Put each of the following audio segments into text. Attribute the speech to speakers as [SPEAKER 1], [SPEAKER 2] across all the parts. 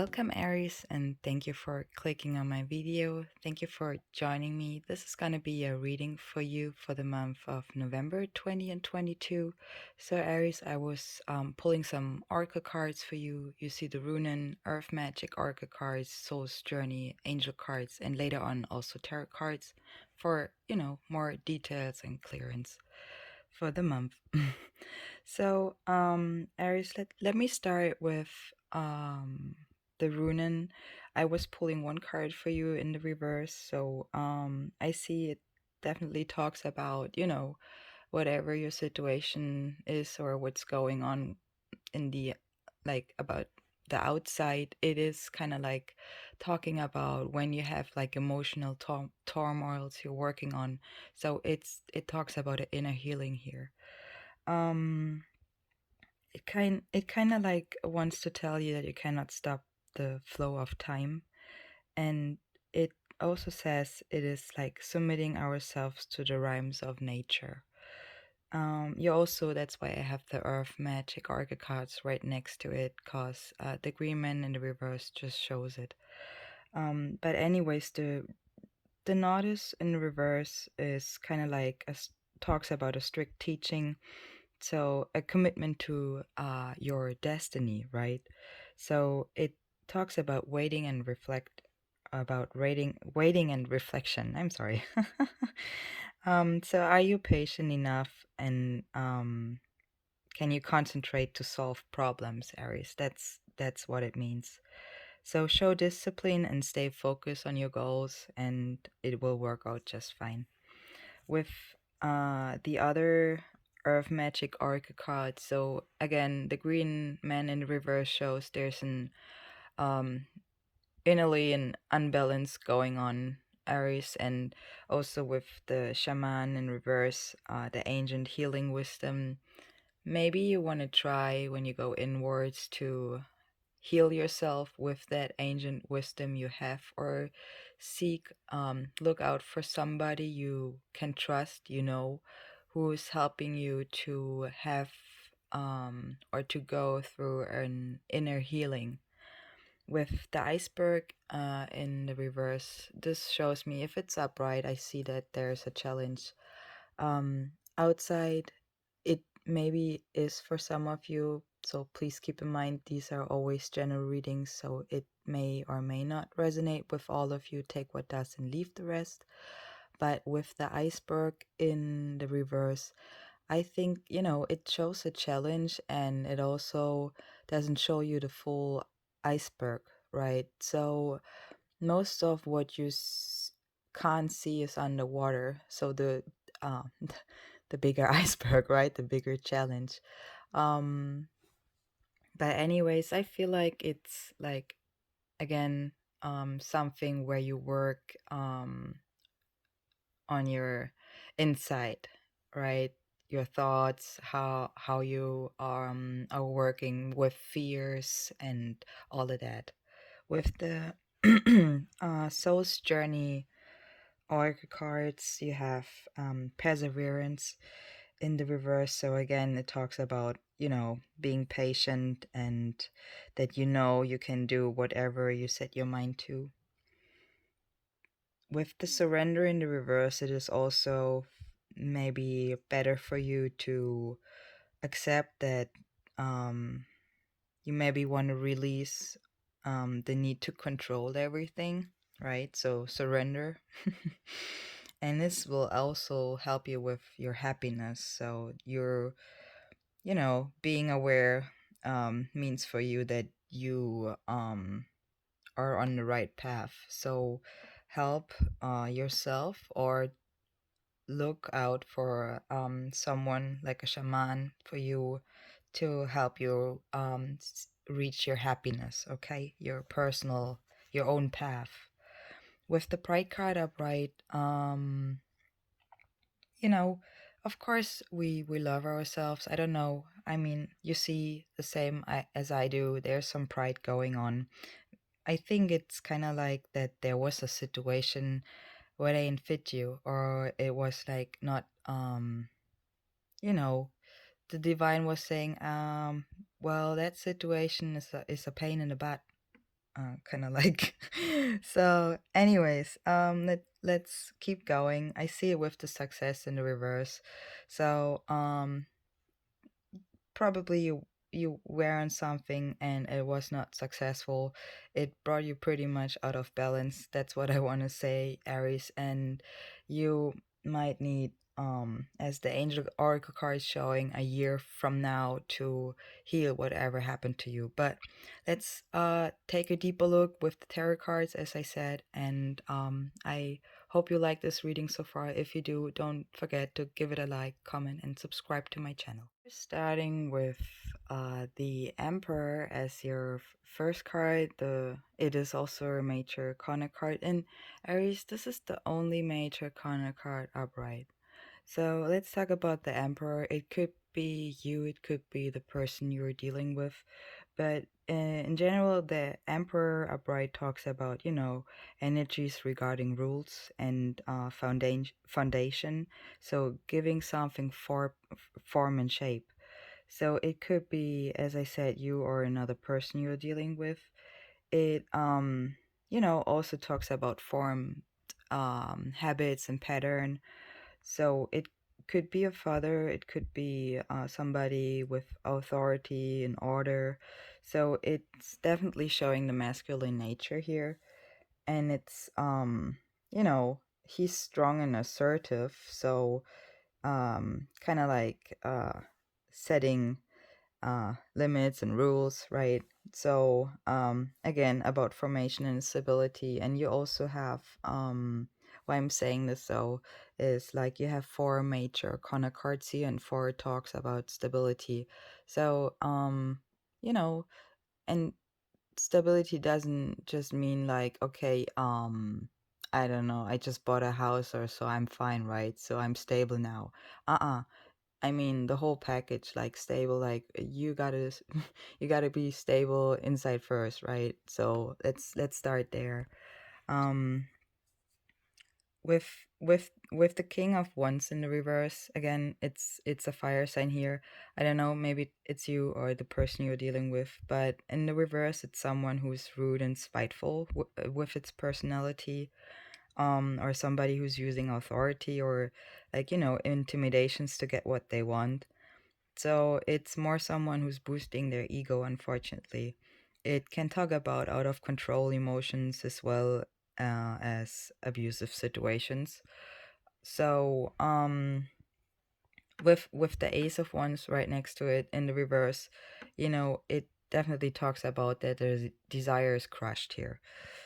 [SPEAKER 1] Welcome, Aries, and thank you for clicking on my video. Thank you for joining me. This is going to be a reading for you for the month of November 20 and 22. So, Aries, I was pulling some oracle cards for you. You see the Runen, Earth Magic oracle cards, Soul's Journey, Angel cards, and later on also tarot cards for, more details and clearance for the month. So, Aries, let me start with the Runen. I was pulling one card for you in the reverse, so I see it definitely talks about, whatever your situation is or what's going on in the about the outside. It is kind of like talking about when you have like emotional turmoils you're working on. So it talks about an inner healing here. um it kind of like wants to tell you that you cannot stop the flow of time, and it also says it is like submitting ourselves to the rhymes of nature. You also, that's why I have the Earth Magic Oracle cards right next to it, because the Green Man in the reverse just shows it. But anyways, the Notice in the reverse is kind of like talks about a strict teaching, so a commitment to your destiny, right? So it talks about waiting and waiting and reflection. I'm sorry. So are you patient enough, and can you concentrate to solve problems, Aries? That's what it means. So show discipline and stay focused on your goals, and it will work out just fine. With the other Earth Magic Oracle card, so again, the Green Man in the reverse shows there's an um innerly an unbalance going on, Aries, and also with the Shaman in reverse, the ancient healing wisdom. Maybe you want to try when you go inwards to heal yourself with that ancient wisdom you have, or look out for somebody you can trust, who's helping you to have or to go through an inner healing. With the iceberg in the reverse, this shows me if it's upright, I see that there's a challenge outside. It maybe is for some of you, so please keep in mind these are always general readings, so it may or may not resonate with all of you. Take what does and leave the rest. But with the iceberg in the reverse, I think, it shows a challenge, and it also doesn't show you the full iceberg, right? So most of what you can't see is underwater. So uh, the bigger iceberg, right? The bigger challenge. Um, but anyways, I feel like it's like, again, something where you work on your inside, right? Your thoughts, how you are working with fears and all of that. With the soul's journey oracle cards, you have perseverance in the reverse. So again, it talks about, being patient, and that you can do whatever you set your mind to. With the surrender in the reverse, it is also maybe better for you to accept that you maybe want to release the need to control everything, right? So surrender. And this will also help you with your happiness. So being aware means for you that you are on the right path. So help yourself, or look out for someone like a shaman for you to help you reach your happiness, okay? Your own path. With the pride card upright, you know, of course we love ourselves. I don't know. I mean, you see the same as I do. There's some pride going on. I think it's kind of like that there was a situation where they didn't fit you, or it was like not you know, the divine was saying, well, that situation is a pain in the butt. kind of like. So anyways, let's keep going. I see it with the success in the reverse. So probably you were on something and it was not successful. It brought you pretty much out of balance. That's what I want to say, Aries. And you might need, as the angel oracle card is showing, a year from now to heal whatever happened to you. But let's take a deeper look with the tarot cards, as I said. And I hope you like this reading so far. If you do, don't forget to give it a like, comment, and subscribe to my channel. Starting with the Emperor as your first card. It is also a major corner card. In Aries, this is the only major corner card upright. So let's talk about the Emperor. It could be you, it could be the person you're dealing with. But in general, the Emperor upright talks about, energies regarding rules and foundation. So giving something form and shape. So it could be, as I said, you or another person you're dealing with. It, also talks about form, habits and pattern. So it could be a father, it could be somebody with authority and order. So it's definitely showing the masculine nature here. And it's, he's strong and assertive. So kind of like setting limits and rules, right? So again, about formation and stability. And you also have, why I'm saying this though, is like you have four major corner cards here and four talks about stability. So, and stability doesn't just mean like, okay, I don't know, I just bought a house or so I'm fine, right? So I'm stable now. Uh-uh. I mean the whole package, like stable, like you gotta you gotta be stable inside first, right? So let's start there. Um, with with the King of Wands in the reverse, again, it's a fire sign here. I don't know, maybe it's you or the person you're dealing with, but in the reverse, it's someone who's rude and spiteful with its personality, or somebody who's using authority or like intimidations to get what they want. So it's more someone who's boosting their ego, unfortunately. It can talk about out of control emotions as well as abusive situations. So with the Ace of Wands right next to it in the reverse, it definitely talks about that there's desire is crushed here.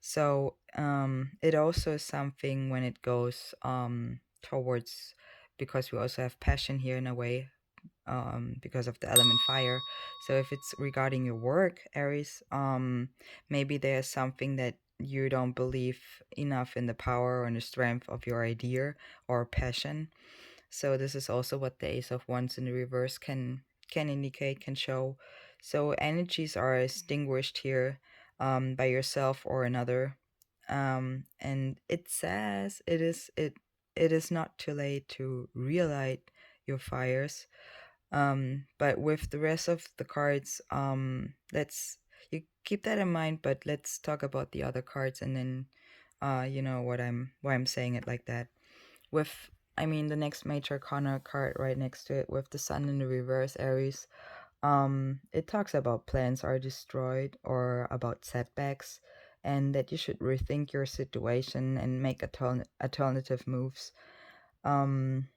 [SPEAKER 1] So it also is something when it goes towards, because we also have passion here in a way, because of the element fire. So if it's regarding your work, Aries, maybe there's something that you don't believe enough in the power and the strength of your idea or passion. So this is also what the Ace of Wands in the reverse can indicate, can show. So energies are extinguished here, by yourself or another. And it says it is not too late to relight your fires. But with the rest of the cards, let's you keep that in mind, but let's talk about the other cards and then you know what I'm why I'm saying it like that. With I mean the next major corner card right next to it with the sun in the reverse, Aries. It talks about plans are destroyed or about setbacks, and that you should rethink your situation and make alternative moves. Um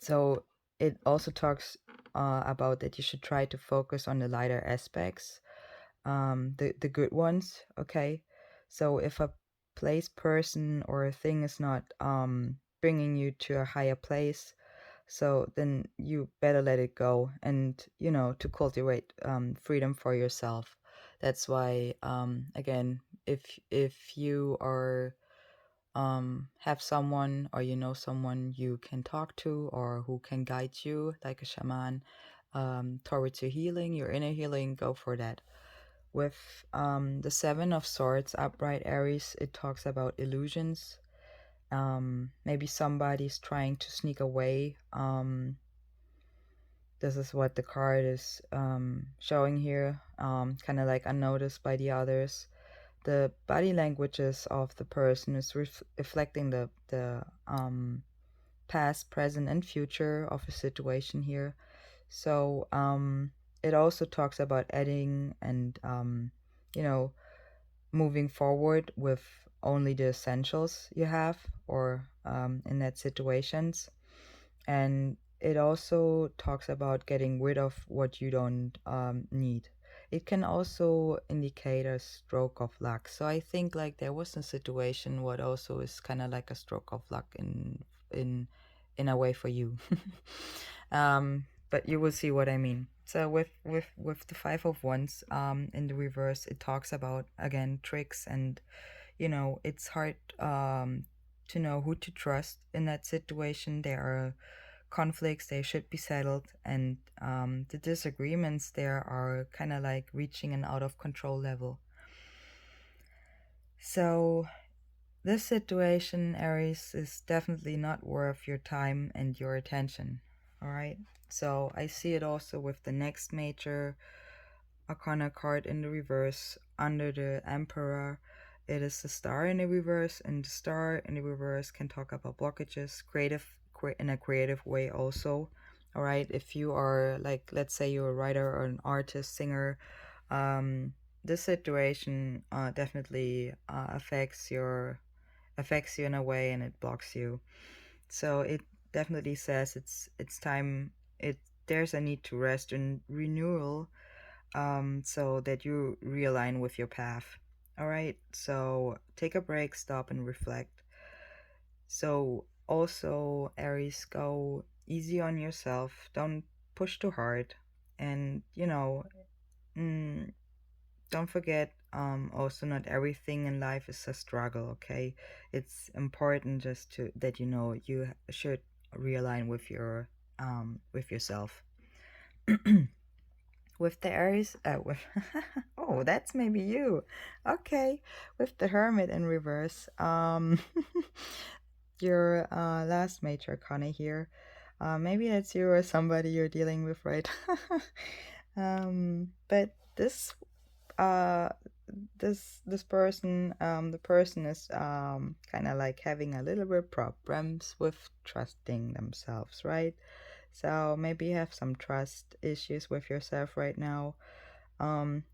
[SPEAKER 1] so it also talks about that you should try to focus on the lighter aspects, the good ones. Okay, so if a place, person, or a thing is not bringing you to a higher place, so then you better let it go, and to cultivate freedom for yourself. That's why again, if you are have someone or someone you can talk to or who can guide you like a shaman, towards your healing, your inner healing, go for that. With the Seven of Swords upright, Aries, it talks about illusions. Maybe somebody's trying to sneak away, This is what the card is showing here, kind of like unnoticed by the others. The body languages of the person is reflecting the past, present, and future of a situation here. So it also talks about adding and you know, moving forward with only the essentials you have, or in that situations. And it also talks about getting rid of what you don't need. It can also indicate a stroke of luck. So I think like there was a situation what also is kind of like a stroke of luck in in a way for you. But you will see what I mean. So with the Five of Wands in the reverse, it talks about again tricks, and it's hard to know who to trust in that situation. There are conflicts, they should be settled, and the disagreements there are kind of like reaching an out of control level. So this situation, Aries, is definitely not worth your time and your attention. All right. So I see it also with the next major Arcana card in the reverse under the Emperor. It is the Star in the reverse, and the Star in the reverse can talk about blockages, in a creative way also. All right, if you are like, let's say you're a writer or an artist, singer, um, this situation definitely affects you in a way, and it blocks you. So it definitely says it's time. There's a need to rest and renewal, so that you realign with your path. All right, so take a break, stop, and reflect. So also, Aries, go easy on yourself. Don't push too hard, and mm, don't forget. Also, not everything in life is a struggle. Okay, it's important just to that you should realign with yourself. With the Aries, with oh, that's maybe you. Okay, with the Hermit in reverse, your last major arcana here. Maybe that's you or somebody you're dealing with, right? But uh, this person, the person is kind of like having a little bit problems with trusting themselves, right? So maybe you have some trust issues with yourself right now.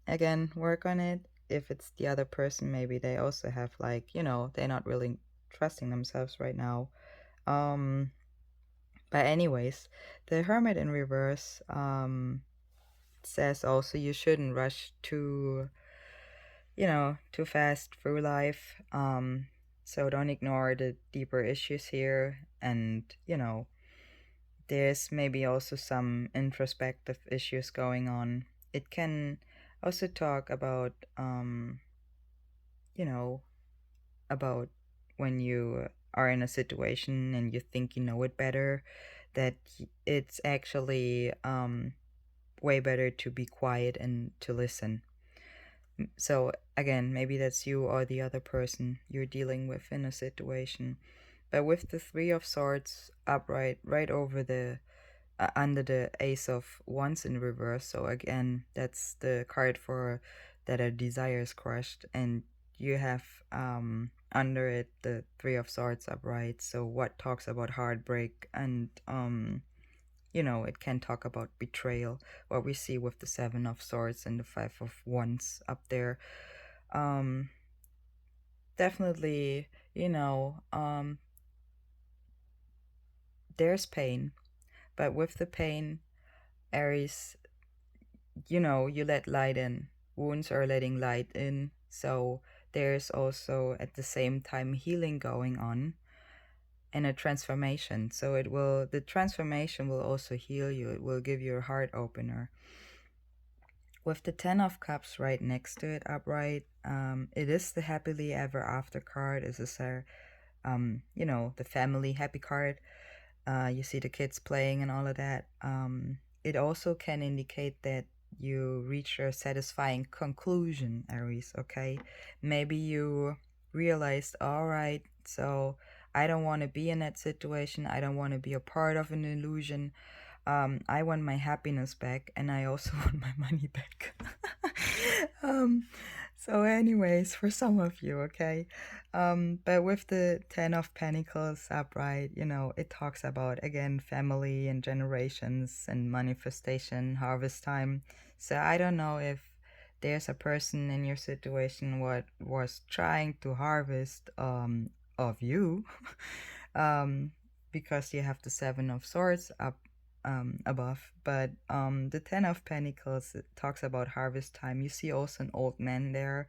[SPEAKER 1] Again, work on it. If it's the other person, maybe they also have like, they're not really trusting themselves right now. Um, but anyways, the Hermit in reverse says also you shouldn't rush too fast through life. So don't ignore the deeper issues here, and there's maybe also some introspective issues going on. It can also talk about you know about when you are in a situation and you think you know it better, that it's actually way better to be quiet and to listen. So again, maybe that's you or the other person you're dealing with in a situation. But with the Three of Swords upright right over the under the Ace of Wands in reverse, so again, that's the card for that a desire is crushed, and you have under it the Three of Swords upright. So what talks about heartbreak, and it can talk about betrayal, what we see with the Seven of Swords and the Five of Wands up there. um Definitely, there's pain, but with the pain, Aries, you let light in. Wounds are letting light in. So there's also at the same time healing going on and a transformation. So the transformation will also heal you. It will give you a heart opener. With the Ten of Cups right next to it upright, it is the happily ever after card. This is the family happy card. You see the kids playing and all of that. It also can indicate that you reach a satisfying conclusion, Aries, okay? Maybe you realized, all right, so I don't want to be in that situation. I don't want to be a part of an illusion. I want my happiness back, and I also want my money back. um, so, anyways, for some of you, okay. But with the Ten of Pentacles upright, you know, it talks about again family and generations and manifestation, harvest time. So I don't know if there's a person in your situation what was trying to harvest of you, um because you have the Seven of Swords up above. But the Ten of Pentacles, it talks about harvest time. You see also an old man there.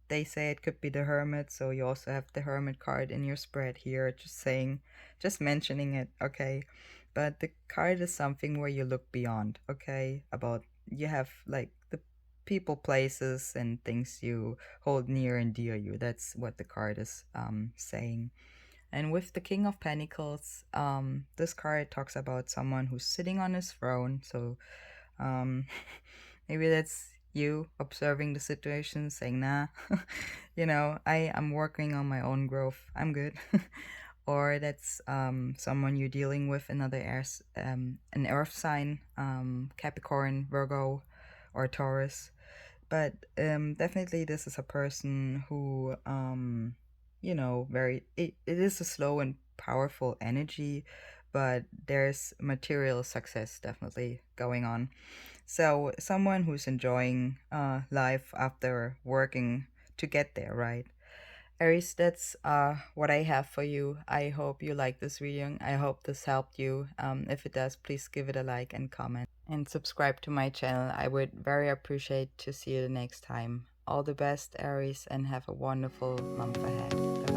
[SPEAKER 1] They say it could be the Hermit, so you also have the Hermit card in your spread here, just saying, just mentioning it, okay. But the card is something where you look beyond, okay, about, you have like the people, places, and things you hold near and dear you. That's what the card is saying. And with the King of Pentacles, this card talks about someone who's sitting on his throne. So um, maybe that's you observing the situation, saying, nah, you know, I'm working on my own growth. I'm good. Or that's someone you're dealing with, another an earth sign, Capricorn, Virgo, or Taurus. But definitely this is a person who you know, it is a slow and powerful energy, but there's material success definitely going on. So someone who's enjoying life after working to get there, right? Aries, that's what I have for you. I hope you like this reading. I hope this helped you. If it does, please give it a like and comment and subscribe to my channel. I would very appreciate to see you the next time. All the best, Aries, and have a wonderful month ahead. Bye.